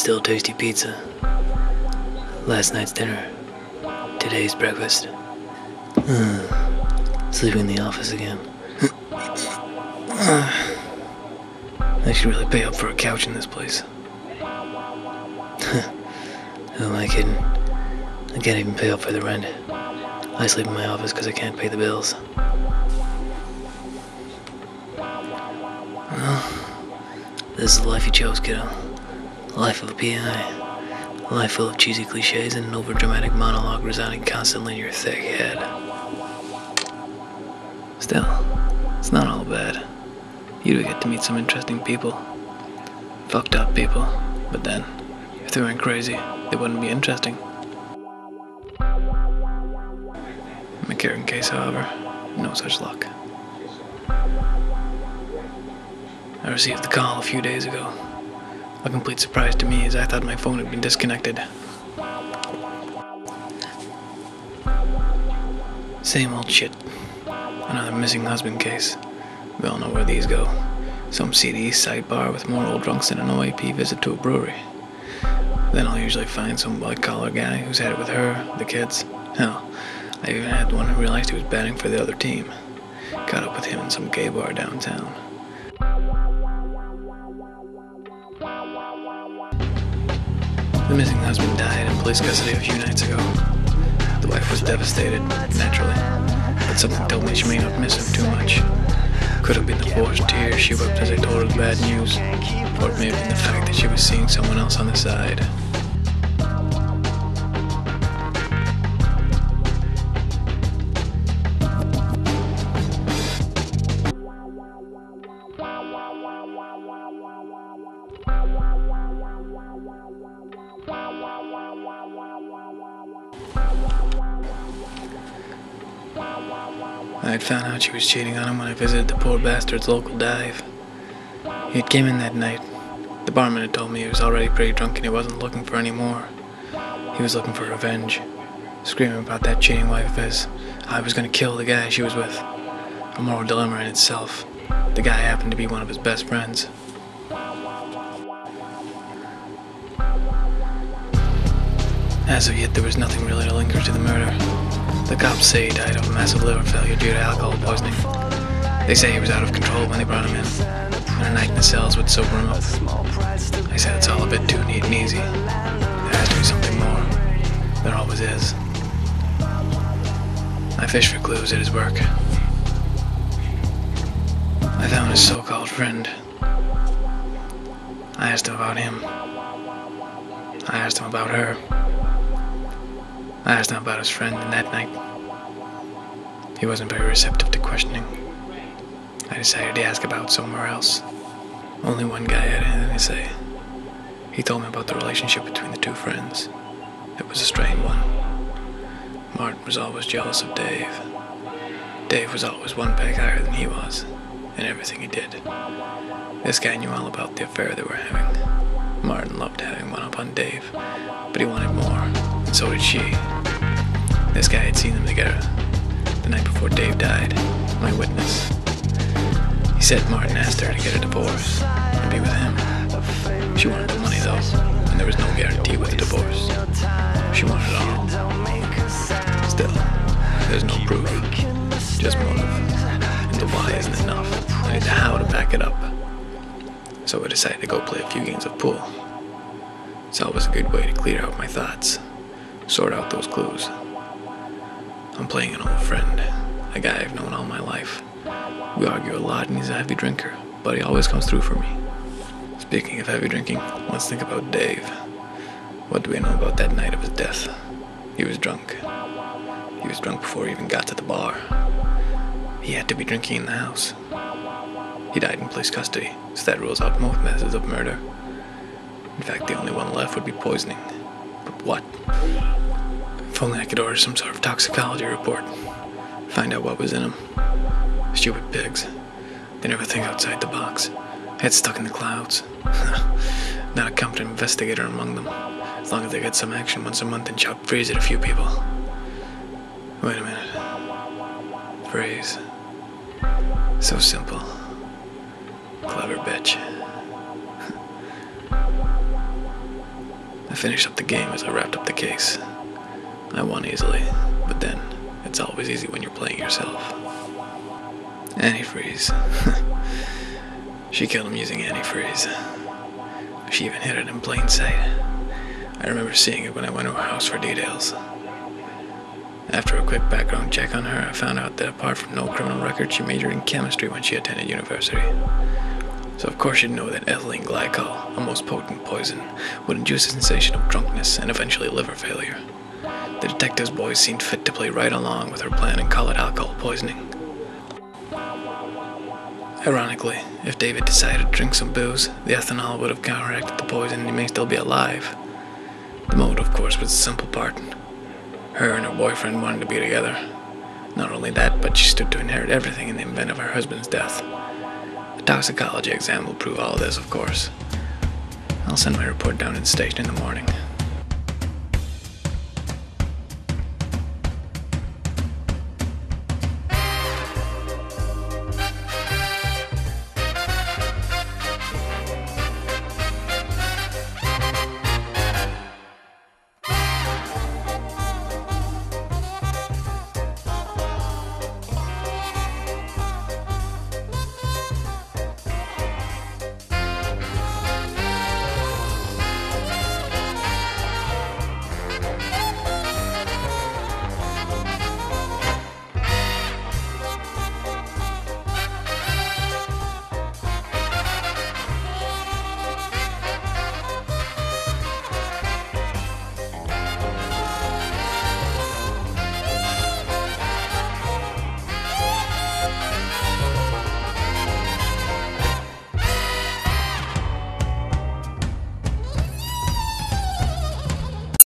Still tasty pizza. Last night's dinner. Today's breakfast. Sleeping in the office again. I should really pay up for a couch in this place. Who am I kidding? I can't even pay up for the rent. I sleep in my office because I can't pay the bills. Well, this is the life you chose, kiddo. A life of a PI. A life full of cheesy cliches and an overdramatic monologue resounding constantly in your thick head. Still, it's not all bad. You do get to meet some interesting people. Fucked up people. But then, if they weren't crazy, they wouldn't be interesting. In my current case, however, no such luck. I received the call a few days ago. A complete surprise to me, as I thought my phone had been disconnected. Same old shit. Another missing husband case. We all know where these go. Some seedy East Side bar with more old drunks than an OAP visit to a brewery. Then I'll usually find some white-collar guy who's had it with her, the kids. Hell, I even had one who realized he was batting for the other team. Caught up with him in some gay bar downtown. The missing husband died in police custody a few nights ago. The wife was devastated, naturally, but something told me she may not miss him too much. Could have been the forced tears she wept as I told her the bad news, or it may have been the fact that she was seeing someone else on the side. I had found out she was cheating on him when I visited the poor bastard's local dive. He had came in that night. The barman had told me he was already pretty drunk and he wasn't looking for any more. He was looking for revenge, screaming about that cheating wife of his. I was going to kill the guy she was with. A moral dilemma in itself. The guy happened to be one of his best friends. As of yet, there was nothing really to link her to the murder. The cops say he died of a massive liver failure due to alcohol poisoning. They say he was out of control when they brought him in, and a night in the cells would sober him up. I said it's all a bit too neat and easy. There has to be something more. There always is. I fished for clues at his work. I found his so-called friend. I asked him about him. I asked him about her. I asked him about his friend, and that night, he wasn't very receptive to questioning. I decided to ask about somewhere else. Only one guy had anything to say. He told me about the relationship between the two friends. It was a strained one. Martin was always jealous of Dave. Dave was always one peg higher than he was, in everything he did. This guy knew all about the affair they were having. Martin loved having one up on Dave, but he wanted more, and so did she. This guy had seen them together the night before Dave died, my witness. He said Martin asked her to get a divorce and be with him. She wanted the money though, and there was no guarantee with the divorce. She wanted it all. Still, there's no proof, just motive. And the why isn't enough. I need the how to back it up. So I decided to go play a few games of pool. It's always a good way to clear out my thoughts, sort out those clues. I'm playing an old friend, a guy I've known all my life. We argue a lot and he's a heavy drinker, but he always comes through for me. Speaking of heavy drinking, let's think about Dave. What do we know about that night of his death? He was drunk. He was drunk before he even got to the bar. He had to be drinking in the house. He died in police custody, so that rules out most methods of murder. In fact, the only one left would be poisoning. But what? If only I could order some sort of toxicology report. Find out what was in him. Stupid pigs. They never think outside the box. Head stuck in the clouds. Not a competent investigator among them. As long as they get some action once a month and shout freeze at a few people. Wait a minute. Freeze. So simple. Clever bitch. I finished up the game as I wrapped up the case. I won easily, but then, it's always easy when you're playing yourself. Antifreeze. She killed him using antifreeze. She even hid it in plain sight. I remember seeing it when I went to her house for details. After a quick background check on her, I found out that apart from no criminal record, she majored in chemistry when she attended university. So of course you'd know that ethylene glycol, a most potent poison, would induce a sensation of drunkenness and eventually liver failure. The detective's boys seemed fit to play right along with her plan and call it alcohol poisoning. Ironically, if David decided to drink some booze, the ethanol would have counteracted the poison and he may still be alive. The motive, of course, was the simple part. Her and her boyfriend wanted to be together. Not only that, but she stood to inherit everything in the event of her husband's death. A toxicology exam will prove all of this, of course. I'll send my report down to the station in the morning.